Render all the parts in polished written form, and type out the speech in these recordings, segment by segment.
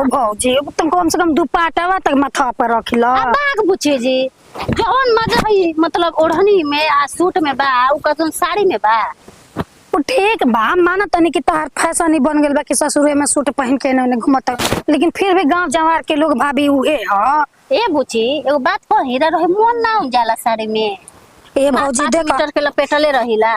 भौजी तुम कम से कम दुपट्टा तक माथा पर रख लो। बाग बुझे जी जौन मजा है मतलब ओढ़नी में आ सूट में बा उ कौन साड़ी में बा। वो ठीक बा माना तनी कि तोहार फैशन ही बन गेल बा कि ससुरे में सूट पहन के ने घुमत, लेकिन फिर भी गांव जवार के लोग भाभी उहे ह। ए बुची एगो बात कही रहे मन ना जाला साड़ी में। ए भौजी देख मीटर के लपेटले रहिला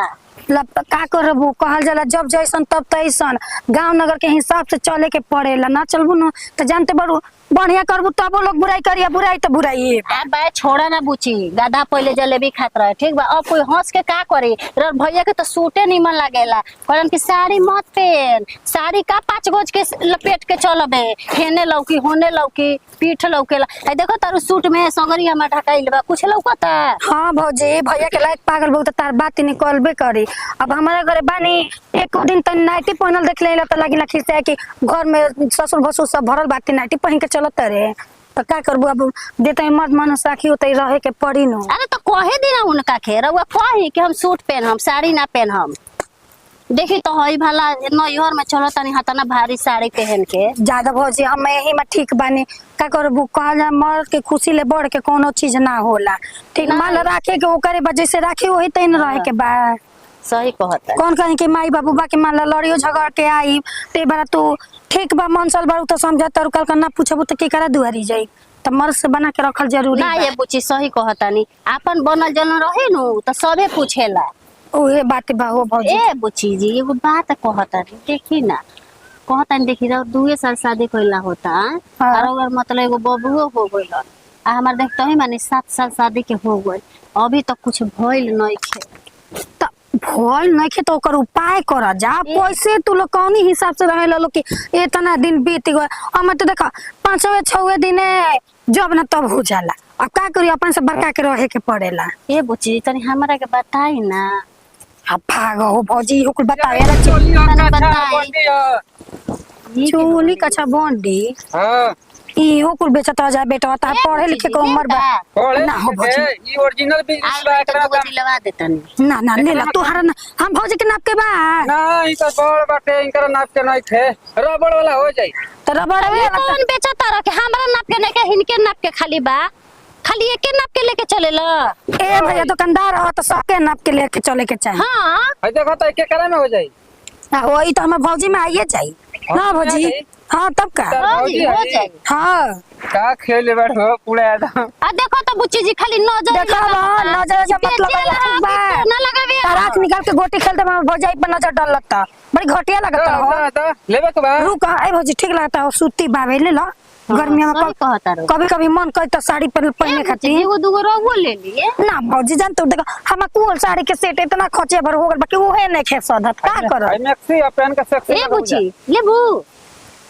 का करबू कहल जाला जब जैसन तब तैसन, गांव नगर के हिसाब से चले के पड़ेला। ना चलबू न तो जानते बड़ू बढ़िया करबू तब लोग बुराई करिया, बुराई तो बुराई आ बा छोड़ा ना बुची गाधा पहले जलेबी खात रहे ठीक बा। अब कोई हंस के का करे भैया के तो सूटे निमन लागेला कहन की साड़ी मत पहन, साड़ी का 5 गज के लपेट के चलबे हेने लौकी होने लौकी पीठ लौकेला। ए देखो तारू सूट में संगरिया में ढकाइल बा कुछ लौकता। हां भौजी भैया के लायक पागल बहुत तार बात निकलबे करी। अब हमारे घरे बानी एक दिन तन नाइटी पहनल देख लेला तो लागिला खिसे कि घर में ससुर भसुर सब भरल बाती नाइटी पहन के चलत रे तो का करबू। अब देते मर्द मानुस राखी होते रहे के पड़ी नो। अरे तो कहे देना उनका खेर वो कही कि हम सूट पहन हम साड़ी ना पहन हम देखी तो हई भला नैहर में चलो तनी हतना भारी साड़ी पहन के ज्यादा भौजी हम यही में ठीक बानी। का करबू कहल मर्द के खुशी ले बढ़ के कोनो चीज ना होला ठीक। मान राखे के ओकरे वजह से राखे वही तैन रहे के बा। सही कहता कौन कहीं के माई बाबू बा के मान ला लड़ियो झगड़ के आई ते बारा तू ठीक बा मनसल बारू तो समझ तर कल का ना पूछबू तो के करा दुआरी जाई त मर्द से बना के रखल जरूरी ना। ये बुची सही कहता नी अपन बनल जन रहे नु तो सबे पूछेला ओहे बात बा हो भौजी। ए बुची जी एगो बात कहता नी देखी ना कहता नी देखी रहो 2 साल शादी कइला होता और अगर मतलब एगो बबुओ हो गइल आ हमर देखतो ही माने 7 साल शादी के हो गइल अभी तक कुछ भइल नहीं खे त भइल नहीं खे तो ओकर उपाय कर जा। पैसे तू लोग कौनी हिसाब से रहे लो कि इतना दिन बीत गए हम तो देखा 5वें 6वें दिने जब ना तब हो जाला। अब का करी अपन से बड़का के रहे के पड़ेला। ए बुची तनी हमरा के बताई ना। अब भागो हो भौजी हो कुछ बतावे ला चोली कछा बंडी हां ई हो कुल बेचता जा बेटा ता पढ़े लिखे के उम्र बा ना हो भौजी ई ओरिजिनल बिजनेस बा एकरा तो लगा देतनी ना ना ले ला तोहरा ना हम भौजी के नाप के बा ना ई तो बड़ बाटे इनकर नाप के नहीं थे रबड़ वाला हो जाई तो रबड़ अरे कौन बेचता रखे हमरा नाप के नहीं के हिनके नाप के खाली बा खाली एके नाप के लेके चलेला। ए भैया दुकानदार हो तो सबके नाप के लेके चले के चाहिए। हां है देखो तो एके करे में हो जाई वही तो हमें भौजी में आइए जाई ना भौजी। हाँ तब का भौजी हो जाई हाँ का खेले बैठ हो पूरा एकदम आ देखो तो बुच्ची जी खाली नजर देखा बा नजर से मत लगा बा ना लगावे राख निकाल के गोटी खेलते में भौजाई पर नजर डालता बड़ी घटिया लगता हो। तो लेबे के बा रुक आई भौजी ठीक लगता हो सूती बावे ले लो गर्मी में कहता रहो कभी कभी मन करता साड़ी पहनने खातिर एगो दूगो रगो ले लिए ना भौजी जान तो देखो हम कुल साड़ी के सेट इतना खचे भर हो गल बाकी ओहे नहीं खे सदत का कर आई मैक्सी अपन का सेक्सी ए बुच्ची लेबू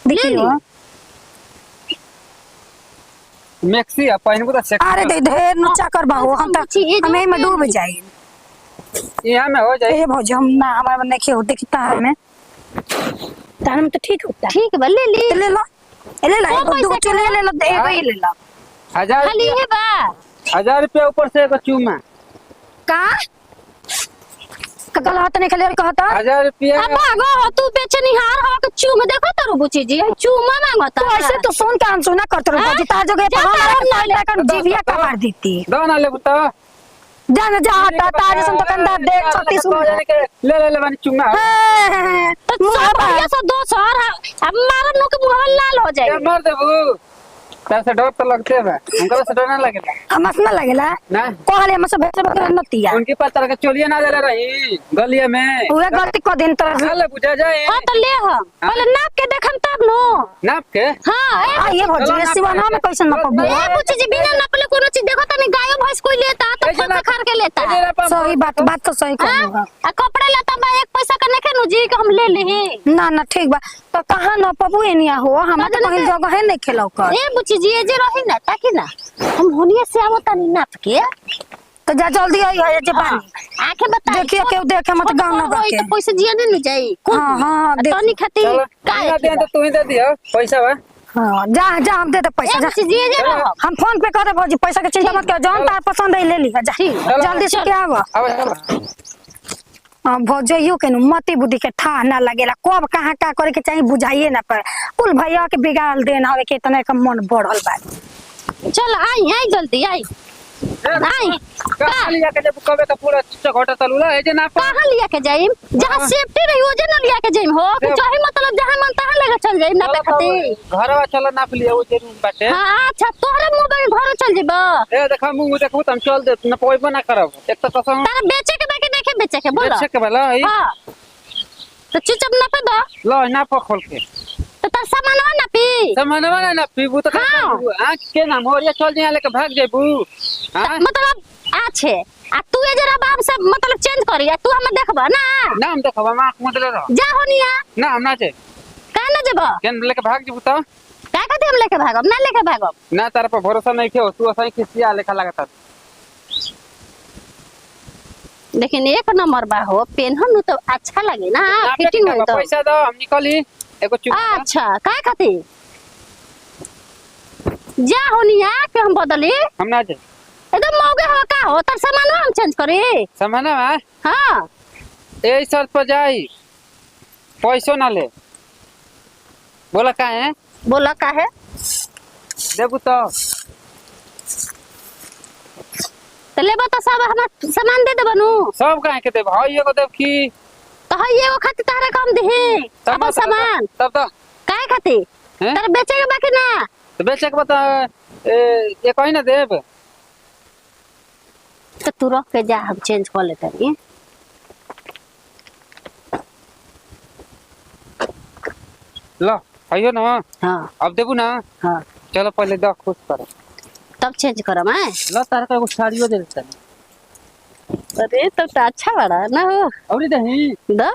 देखियो मैक्सी अपन को तो सेक्सी अरे दे ढेर नुचा कर बाहो हम तो हमें में डूब जाई यहां में हो जाई। ए भौजी हम ना हमारा नहीं खे होते किता में तार में तो ठीक होता ठीक बा ले ली ले लो ले लो दो चले ले लो एक ही ले लो 1000 खाली है बा 1000 रुपया ऊपर से एक चूमा का ककल हाथ नहीं खाली और कहता 1000 रुपया अब भागो तू बेचनिहार हो के चूम देखो तारू बुच्ची जी चूमा मांगता तो ऐसे तो सुन के अनसुना करते रहो भौजी तार जगह पर हमारा लाइट का जीविया का मार देती दो ना ले बता जान जा हटा तार जैसे दुकानदार देख 36 ले ले ले बनी चूमा तो सब भैया से 200 अब मारन नो के मुंह लाल हो जाए मार देबू पैसे डर तो लगते है उनका से डर ना लगेला हमस ना लगेला ना कहले हम सब भेजे बकर नतिया उनकी पत्थर के चोलिया ना देले रही गलिया में ओए गलती को दिन तरह हां ले बुझा जाए हां तो ले हम पहले नाप के देखम तब नो नाप के हां ये भौजी सिवाना में कैसे न पबू ए कुछ जी बिना नापले कोनो चीज देखो तनी गायो भैंस कोई लेता तो फट खार के लेता सही बात तो सही कहूंगा आ कपड़े लेता बा 1 पैसा का नहीं खेनु जी के हम ले लेही ना ना ठीक बा तो कहां न पबू एनिया हो हम तो कहीं जगह है नहीं खेलौ कर ए बुच्ची जी जे रही ना ताकि ना हम होनिया से आवता नहीं नाप के तो जा जल्दी आई है जे पानी आंखें बता देखिए केहू देखे मत गांव न कोई के तो पैसा जिया नहीं जाई हां हां तनी खाती का दे तो तू ही दे दियो पैसा बा हां जा जा हम दे दे पैसा जा बुच्ची जी जे रहो हम फोन पे कर दे भौजी पैसा के चिंता मत कर जौन तार पसंद है ले ली जा जल्दी से के आवा अब भौजइयो के मति बुद्धि के था ना लगेला, कब कहाँ का करे के चाहिए बुझाइए ना पर कुल भैया के बिगाड़ देना हवे के इतना का मन बढ़ल बा। चल आई आई जल्दी आई आई। कहां लिया के जब कबे का पूरा चकोटा तलुला है जे ना कहां लिया के जाइम जहां सेफ्टी रही हो जे ना लिया के जाइम हो कि चाहे मतलब जहां मन तहां लगे चल जाइम ना पे खातिर घरवा चल नाप लिया वो जरूर बाटे। हां अच्छा तोहरे मोबाइल घर चल जेबा ए देखा मुंह देखू त हम चल दे न पोइबो ना करब एक त कसम तारा बेचे के बाकी देखे बेचे के बोला बेचे के भला है। हां तो चुपचाप ना पे दो लो ना पर खोल के तो तार सामानवा ना पी सामानवा ना पीबू त हां के नाम हो रे चल जइया लेके भाग जेबू। हां मतलब आछे आ तू ए जरा बाप से मतलब चेंज करी आ तू हम देखबा ना नाम देखबा मां मुदले रह जा होनिया ना हम ना जे का ना जेबा केन लेके भाग जेबू त का कहते हम लेके भागब ना लेके भागब ना तार पर भरोसा नहीं के तू असई खिसिया लेखा लागत। लेकिन एक नंबर बा हो पेनहन नु तो अच्छा लगे ना फिटिंग हो तो पैसा दो हम निकली एगो चुप। अच्छा का कहती जा होनिया के हम बदली हम ना जे एकदम मौगे हो का हो तर सामान हम चेंज करी सामाना हां ए सर पर जाई पैसो ना ले बोला का है बोला का है देबू तो लेबो तो सब हमर सामान दे देबनु सब काहे के देब हई एगो देब की तो हई एगो खातिर तारा कम देही अपन सामान तब तो काहे खातिर तारा बेचे के बाकी ना तो बेचे के बता ये कहीं ना देब तो तू रख के जा हम चेंज कर लेते हैं। लो हइयो ना हां अब देबू ना। हां चलो पहले द खुश कर तब चेंज करम है। लो तारा का एगो साड़ियो दे देता अरे तब तो अच्छा बड़ा ना हो औरी दही द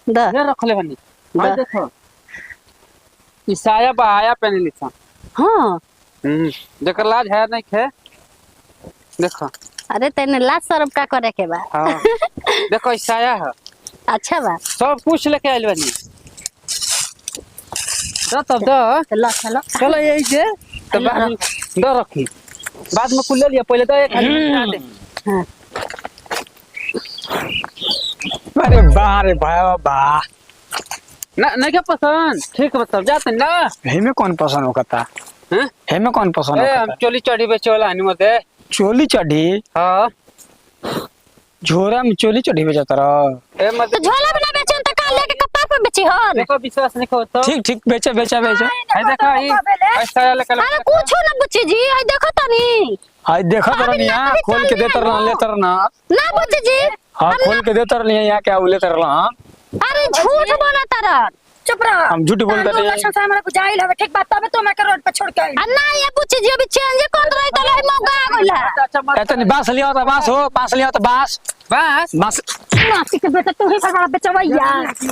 द ले रख ले बनी दा। हई देखो ई साया बाया पहन ली था। हां जेकर लाज है नहीं खे देखो अरे तेने लाज शर्म का करे के बा हां देखो ई साया है अच्छा बा सब कुछ लेके आइल बनी द तब द तो लो चलो चलो यही से तो बाद में द रखी बाद में कुल ले लिया पहले तो एक हाथ दे। हां अरे वाह रे भाई वाह ना नहीं क्या पसंद ठीक बता जाते ना हेमे कौन पसंद होता हैं हेमे कौन पसंद ए हम होता चोली चढ़ी बेचे वाला हनी मते चोली चढ़ी हां झोरा में चोली चढ़ी बेचत रह ए मत तो झोला बना बेचे तो का लेके कपड़ा पे बेची हो देखो विश्वास नहीं को तो ठीक ठीक बेचे बेचे बेचे है देखो ई ऐसा लेके अरे कुछ ना बुच्ची जी आई देखो तनी आज देखा तर नहीं यहाँ खोल के देतर ना लेतर ना ना बुच्ची जी हाँ खोल के देतर नहीं यहाँ क्या लेतर ना अरे झूठ बोला तारा चुप रह हम झूठ बोलते नहीं संसार हमरा को जाइल हवे ठीक बात तबे तो मैं के रोड पे छोड़ के आई अन्ना ये बुच्ची जी अभी चेंज कर रही तो लाई मौका आ गइला इतनी बांस लिया होता बांस हो बांस लिया होता बांस बस बांस नासी के बेटा तू ही बड़ा बेचवैया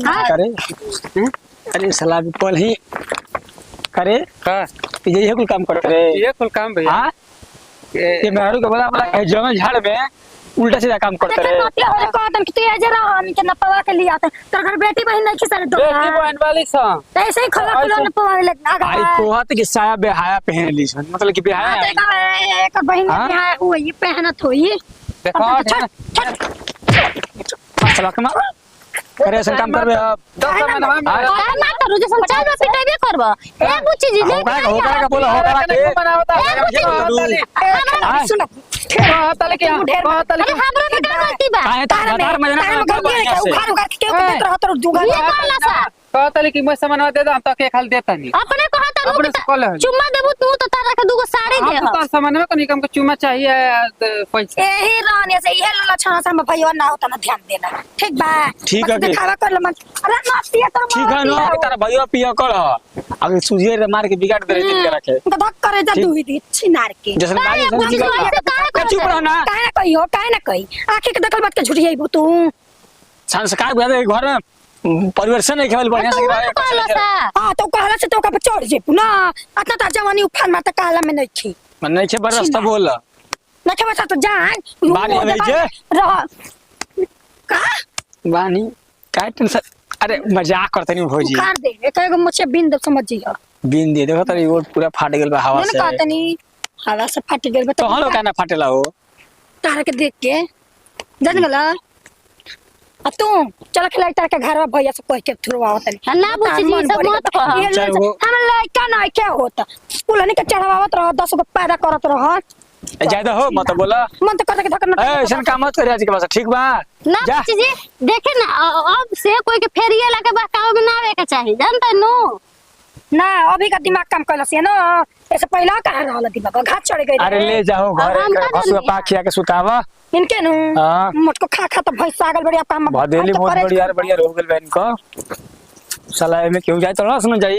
हां करे अरे सलाह भी पल ही करे का ये कुल काम करते रे ये कुल काम भैया हाँ ये मेहरू के बोला जंगल झाड़ में उल्टा सीधा काम करते देख रहे नतिया होरे कहतन कि तू ए जरा हम के नपवा के लिए आते तर घर बेटी बहन नहीं खिसरे दो बेटी बहन वाली सा ऐसे ही खला खला नपवा ले आई कोहत के साया बेहाया पहन ली सन मतलब कि बेहाया है। देखा एक बहन हाँ? के है वो ये पहनत होई देखो मसला के मार करे ऐसा काम करबे अब 10 महीना में का ना करू जे संचार में पिटाइबे करबो ए बुच्ची जी होकरा का बोला होकरा के बनावता सुन कहतले के कहतले अरे हमरा में का गलती बा काहे त बाजार में जना काम बढ़िया से उखाड़ उखाड़ के देख रहा तो जुगा ये कहला सा कहतले कि मैं सामान दे दो हम तक खाली देता नहीं अपने कहता नु अपने से कॉल है चुम्मा देबू तू तो तारा के दूगो साड़ी दे हम तो सामान में कनी कम को चुमा चाहिए पैसा यही रहने से यही लक्षण से हम भैया ना होता ना ध्यान देना ठीक बा ठीक है कि- दिखावा कर ले मन अरे नास्ती है तो ठीक है ना तारा भैया पिया कर अगर सुजिए रे मार के बिगाड़ दे दिन के रखे तो धक करे जा दूही दी छिनार के जैसे गाड़ी से बुच्ची जी ऐसे काहे चुप रह ना काहे ना कही हो काहे ना कही आंखें के देखल बात के झूठी आइबो तू संस्कार बुझा घर में परिवर्तन नहीं खेल बढ़िया से तू कहला सा हां तो कहला से तो का चढ़ जेबू ना अतना ता जवानी उफान मारता कहला में नहीं थी मन नहीं छे बरस तो बोल ना के बता तो जान बानी हवे जे रह का बानी काय टेंशन अरे मजाक करते नहीं भौजी उखाड़ दे एक एगो मुझे बिंद समझ जियो बिन दे देखो तारी वो पूरा फाट गेल बा हवा मैंने से कहता नहीं हवा से फट गेल बता तो हलो का ना फाटेला हो तारा के देख के जान गला अब तू चल खिलाई तार के घर में भैया से कह के थ्रू आवत नहीं ना बुची जी सब मत कह चाहे वो- हम लड़का ना क्या होता स्कूल नहीं के चढ़ावत रह 10 गो पैदा करत रह ज्यादा हो मत बोला मन तो करते के धक्का ए ऐसा काम मत करे आज के पास ठीक बा ना जा बुची जी देखे ना अब से कोई के फेरिए लगे बहकावे में ना आवे के चाहिए जानता नो ना अभी का दिमाग काम कैलस है ना ऐसे पहला कहां रहल दिमाग घाट चढ़ गई अरे ले जाओ घर हम का हसुआ जानी? पाक खिया के सुतावा इनके नु हाँ। मुझको खा खा तो भैंस आगल बढ़िया काम भदेली बहुत बढ़िया हो गइल बहन को साला में क्यों जाए तो ना सुन जाई